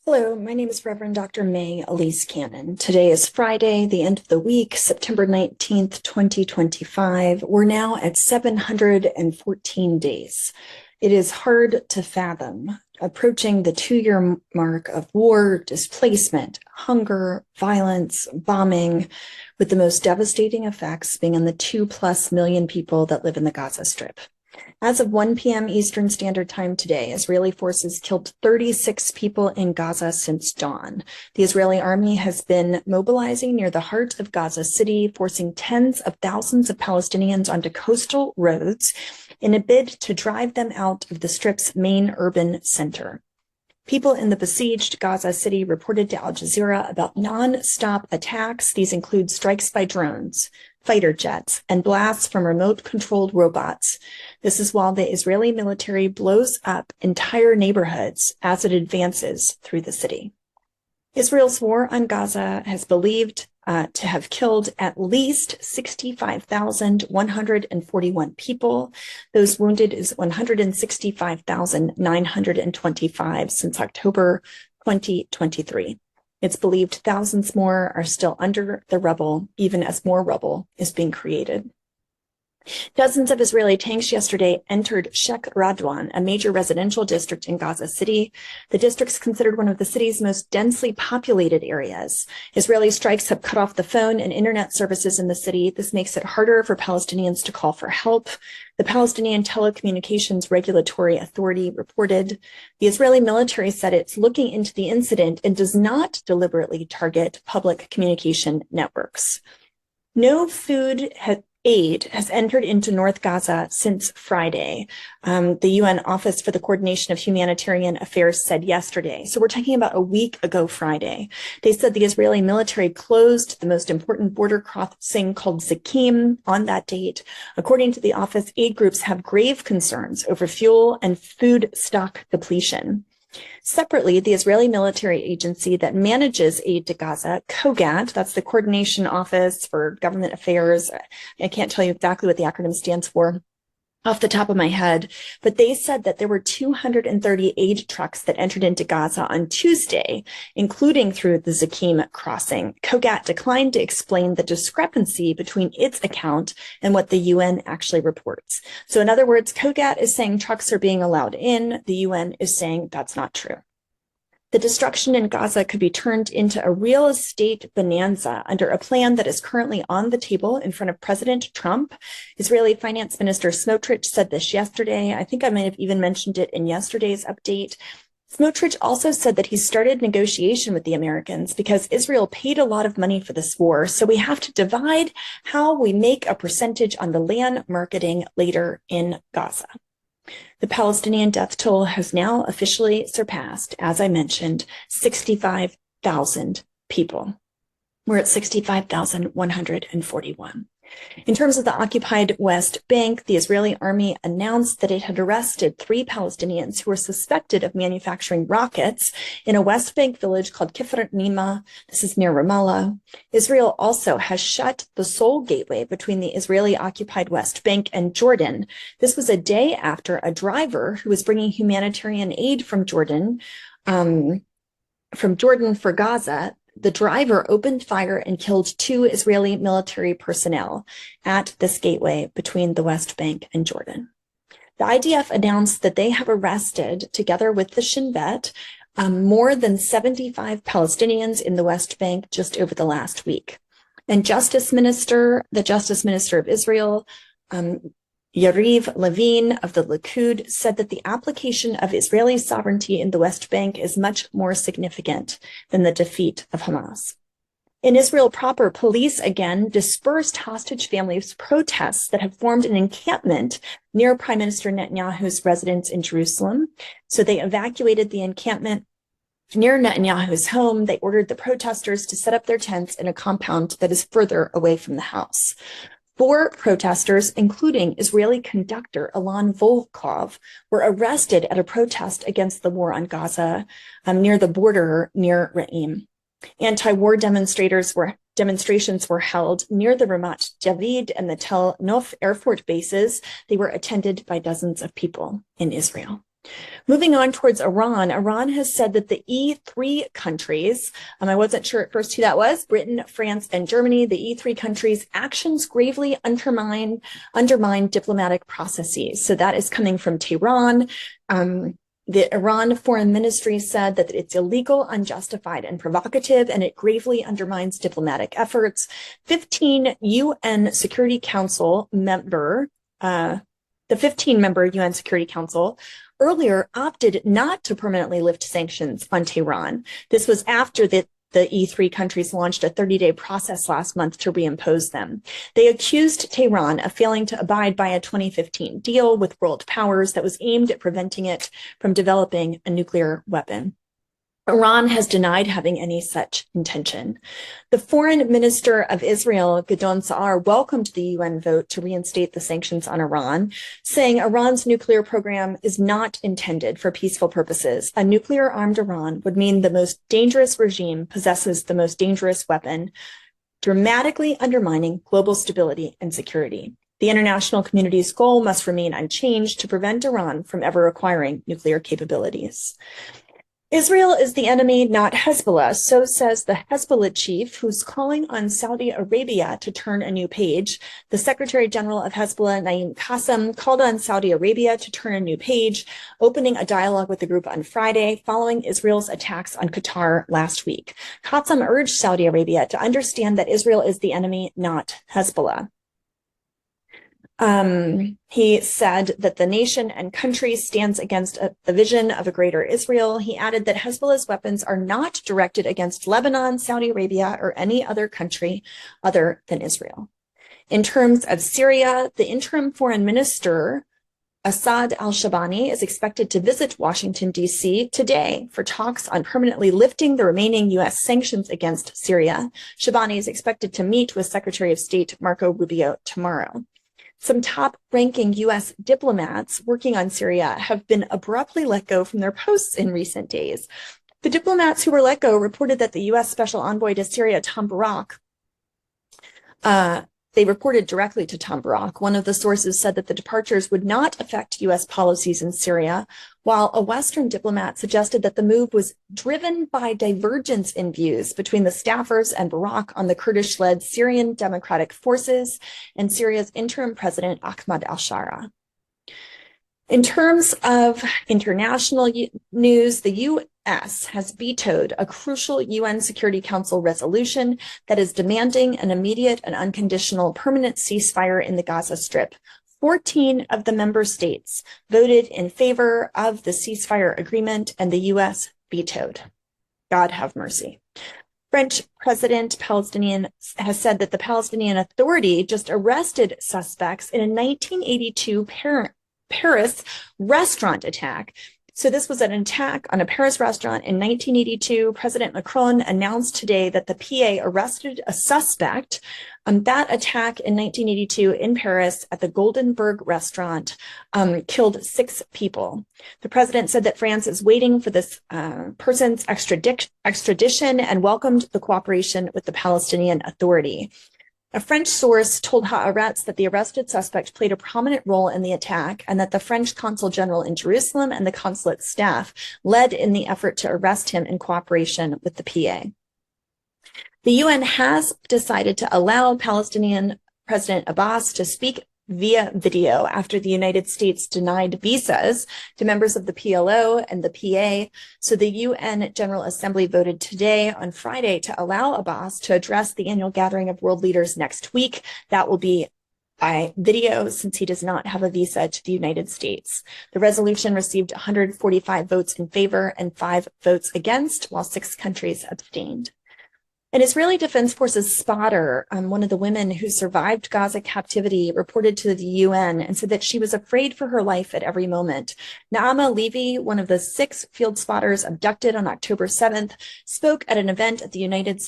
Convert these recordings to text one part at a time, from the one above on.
Hello, my name is Reverend Dr. May Elise Cannon. Today is Friday, the end of the week, September 19th, 2025. We're now at 714 days. It is hard to fathom approaching the 2-year mark of war, displacement, hunger, violence, bombing, with the most devastating effects being on the 2+ million people that live in the Gaza Strip. As of 1 p.m. Eastern Standard Time today, Israeli forces killed 36 people in Gaza since dawn. The Israeli army has been mobilizing near the heart of Gaza City, forcing tens of thousands of Palestinians onto coastal roads in a bid to drive them out of the Strip's main urban center. People in the besieged Gaza City reported to Al Jazeera about non-stop attacks. These include strikes by drones, fighter jets, and blasts from remote-controlled robots. This is while the Israeli military blows up entire neighborhoods as it advances through the city. Israel's war on Gaza has believed to have killed at least 65,141 people. Those wounded is 165,925 since October 2023. It's believed thousands more are still under the rubble, even as more rubble is being created. Dozens of Israeli tanks yesterday entered Sheikh Radwan, a major residential district in Gaza City. The district's considered one of the city's most densely populated areas. Israeli strikes have cut off the phone and internet services in the city. This makes it harder for Palestinians to call for help. The Palestinian Telecommunications Regulatory Authority reported the Israeli military said it's looking into the incident and does not deliberately target public communication networks. No food aid has entered into North Gaza since Friday. The UN Office for the Coordination of Humanitarian Affairs said yesterday. So we're talking about a week ago Friday. They said the Israeli military closed the most important border crossing called Zakim on that date. According to the office, aid groups have grave concerns over fuel and food stock depletion. Separately, the Israeli military agency that manages aid to Gaza, COGAT, that's the Coordination Office for Government Affairs. I can't tell you exactly what the acronym stands for off the top of my head, but they said that there were 230 aid trucks that entered into Gaza on Tuesday, including through the Zakim crossing. COGAT declined to explain the discrepancy between its account and what the UN actually reports. So in other words, COGAT is saying trucks are being allowed in. The UN is saying that's not true. The destruction in Gaza could be turned into a real estate bonanza under a plan that is currently on the table in front of President Trump. Israeli Finance Minister Smotrich said this yesterday. I think I might have even mentioned it in yesterday's update. Smotrich also said that he started negotiation with the Americans because Israel paid a lot of money for this war. So we have to divide how we make a percentage on the land marketing later in Gaza. The Palestinian death toll has now officially surpassed, as I mentioned, 65,000 people. We're at 65,141. In terms of the occupied West Bank, the Israeli army announced that it had arrested 3 Palestinians who were suspected of manufacturing rockets in a West Bank village called Kfar Nima. This is near Ramallah. Israel also has shut the sole gateway between the Israeli-occupied West Bank and Jordan. This was a day after a driver who was bringing humanitarian aid from Jordan for Gaza. The driver opened fire and killed 2 Israeli military personnel at this gateway between the West Bank and Jordan. The IDF announced that they have arrested, together with the Shin Bet, more than 75 Palestinians in the West Bank just over the last week. And the Justice Minister of Israel, Yariv Levin of the Likud, said that the application of Israeli sovereignty in the West Bank is much more significant than the defeat of Hamas. In Israel proper, police again dispersed hostage families' protests that have formed an encampment near Prime Minister Netanyahu's residence in Jerusalem. So they evacuated the encampment near Netanyahu's home. They ordered the protesters to set up their tents in a compound that is further away from the house. 4 protesters, including Israeli conductor Alon Volkov, were arrested at a protest against the war on Gaza near the border near Ra'im. Anti-war demonstrations were held near the Ramat David and the Tel Nof Air Force bases. They were attended by dozens of people in Israel. Moving on towards Iran, Iran has said that the E3 countries, I wasn't sure at first who that was, Britain, France, and Germany, the E3 countries' actions gravely undermine diplomatic processes. So that is coming from Tehran. The Iran Foreign Ministry said that it's illegal, unjustified, and provocative, and it gravely undermines diplomatic efforts. 15 UN Security Council member, the 15-member UN Security Council earlier opted not to permanently lift sanctions on Tehran. This was after the E3 countries launched a 30-day process last month to reimpose them. They accused Tehran of failing to abide by a 2015 deal with world powers that was aimed at preventing it from developing a nuclear weapon. Iran has denied having any such intention. The foreign minister of Israel, Gideon Sa'ar, welcomed the UN vote to reinstate the sanctions on Iran, saying Iran's nuclear program is not intended for peaceful purposes. A nuclear-armed Iran would mean the most dangerous regime possesses the most dangerous weapon, dramatically undermining global stability and security. The international community's goal must remain unchanged to prevent Iran from ever acquiring nuclear capabilities. Israel is the enemy, not Hezbollah, so says the Hezbollah chief, who's calling on Saudi Arabia to turn a new page. The Secretary General of Hezbollah, Naim Qassem, called on Saudi Arabia to turn a new page, opening a dialogue with the group on Friday following Israel's attacks on Qatar last week. Qassem urged Saudi Arabia to understand that Israel is the enemy, not Hezbollah. He said that the nation and country stands against the vision of a greater Israel. He added that Hezbollah's weapons are not directed against Lebanon, Saudi Arabia, or any other country other than Israel. In terms of Syria, the interim foreign minister, Assad al-Shabani, is expected to visit Washington, D.C. today for talks on permanently lifting the remaining U.S. sanctions against Syria. Shabani is expected to meet with Secretary of State Marco Rubio tomorrow. Some top-ranking U.S. diplomats working on Syria have been abruptly let go from their posts in recent days. The diplomats who were let go reported that the U.S. Special Envoy to Syria, Tom Barak, they reported directly to Tom Barak. One of the sources said that the departures would not affect U.S. policies in Syria, while a Western diplomat suggested that the move was driven by divergence in views between the staffers and Barak on the Kurdish-led Syrian Democratic Forces and Syria's interim president, Ahmad al-Shara. In terms of international news, the U.S. has vetoed a crucial UN Security Council resolution that is demanding an immediate and unconditional permanent ceasefire in the Gaza Strip. 14 of the member states voted in favor of the ceasefire agreement, and the U.S. vetoed. God have mercy. French President Palestinian has said that the Palestinian Authority just arrested suspects in a 1982 Paris restaurant attack. So this was an attack on a Paris restaurant in 1982. President Macron announced today that the PA arrested a suspect on that attack in 1982 in Paris at the Goldenberg restaurant, killed 6 people. The president said that France is waiting for this person's extradition and welcomed the cooperation with the Palestinian Authority. A French source told Haaretz that the arrested suspect played a prominent role in the attack and that the French consul general in Jerusalem and the consulate staff led in the effort to arrest him in cooperation with the PA. The UN has decided to allow Palestinian President Abbas to speak via video after the United States denied visas to members of the PLO and the PA. So the UN General Assembly voted today on Friday to allow Abbas to address the annual gathering of world leaders next week. That will be by video since he does not have a visa to the United States. The resolution received 145 votes in favor and 5 votes against, while 6 countries abstained. An Israeli Defense Forces spotter, one of the women who survived Gaza captivity, reported to the UN and said that she was afraid for her life at every moment. Naama Levy, one of the 6 field spotters abducted on October 7th, spoke at an event at the United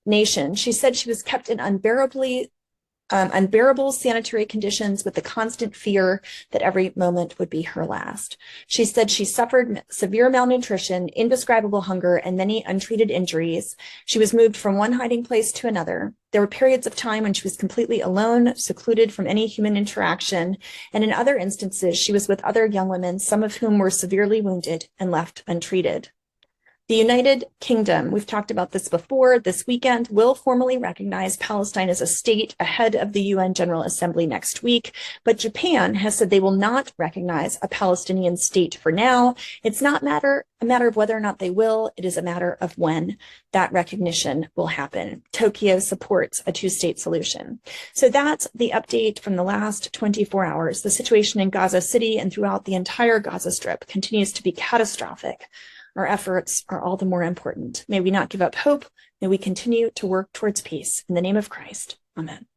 Nations. She said she was kept in unbearably unbearable sanitary conditions with the constant fear that every moment would be her last. She said she suffered severe malnutrition, indescribable hunger, and many untreated injuries. She was moved from one hiding place to another. There were periods of time when she was completely alone, secluded from any human interaction, and in other instances, she was with other young women, some of whom were severely wounded and left untreated. The United Kingdom, we've talked about this before, this weekend will formally recognize Palestine as a state ahead of the UN General Assembly next week, but Japan has said they will not recognize a Palestinian state for now. It's not a matter of whether or not they will, it is a matter of when that recognition will happen. Tokyo supports a two-state solution. So that's the update from the last 24 hours. The situation in Gaza City and throughout the entire Gaza Strip continues to be catastrophic. Our efforts are all the more important. May we not give up hope. May we continue to work towards peace. In the name of Christ, amen.